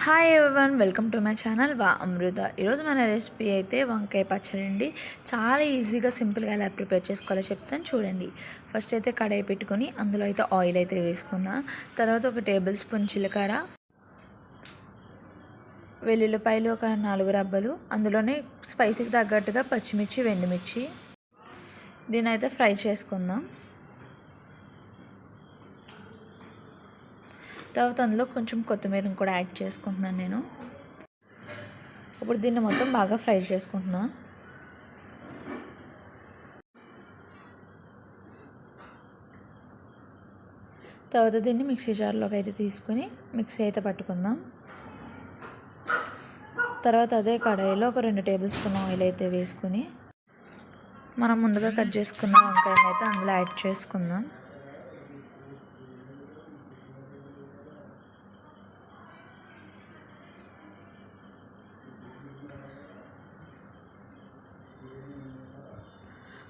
Hi everyone, welcome to my channel వా అమృత. ఈరోజు మన రెసిపీ అయితే వంకాయ పచ్చడి అండి. చాలా ఈజీగా సింపుల్గా ఎలా ప్రిపేర్ చేసుకోవాలో చెప్తాను చూడండి. ఫస్ట్ అయితే కడాయి పెట్టుకొని అందులో అయితే ఆయిల్ అయితే వేసుకున్నా. తర్వాత ఒక టేబుల్ స్పూన్ జీలకర్ర, వెల్లుల్లిపాయలు ఒక 4 రబ్బలు, అందులోనే స్పైసీకి తగ్గట్టుగా పచ్చిమిర్చి, ఎండుమిర్చి, దీని అయితే ఫ్రై చేసుకుందాం. తర్వాత అందులో కొంచెం కొత్తిమీరని కూడా యాడ్ చేసుకుంటున్నాను నేను. ఇప్పుడు దీన్ని మొత్తం బాగా ఫ్రై చేసుకుంటున్నాను. తర్వాత దీన్ని మిక్సీ జార్లోకి అయితే తీసుకుని మిక్సీ అయితే పట్టుకుందాం. తర్వాత అదే కడాయిలో ఒక 2 టేబుల్ స్పూన్ ఆయిల్ అయితే వేసుకుని మనం ముందుగా కట్ చేసుకున్న వంకాయని అయితే అందులో యాడ్ చేసుకుందాం.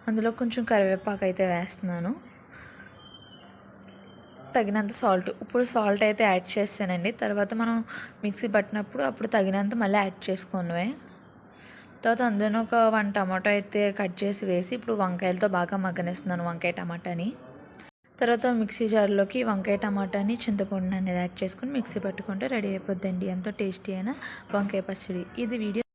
అందులో కొంచెం కరివేపాకు అయితే వేస్తున్నాను. తగినంత సాల్ట్, ఇప్పుడు సాల్ట్ అయితే యాడ్ చేస్తానండి. తర్వాత మనం మిక్సీ పట్టినప్పుడు అప్పుడు తగినంత మళ్ళీ యాడ్ చేసుకున్నవే. తర్వాత అందులో ఒక 1 టమాటో అయితే కట్ చేసి వేసి ఇప్పుడు వంకాయలతో బాగా మగ్గనిస్తున్నాను వంకాయ టమాటాని. తర్వాత మిక్సీ జార్లోకి వంకాయ టమాటాని, చింతపండు అనేది యాడ్ చేసుకుని మిక్సీ పట్టుకుంటే రెడీ అయిపోద్దండి ఎంతో టేస్టీ అయిన వంకాయ పచ్చడి. ఇది వీడియో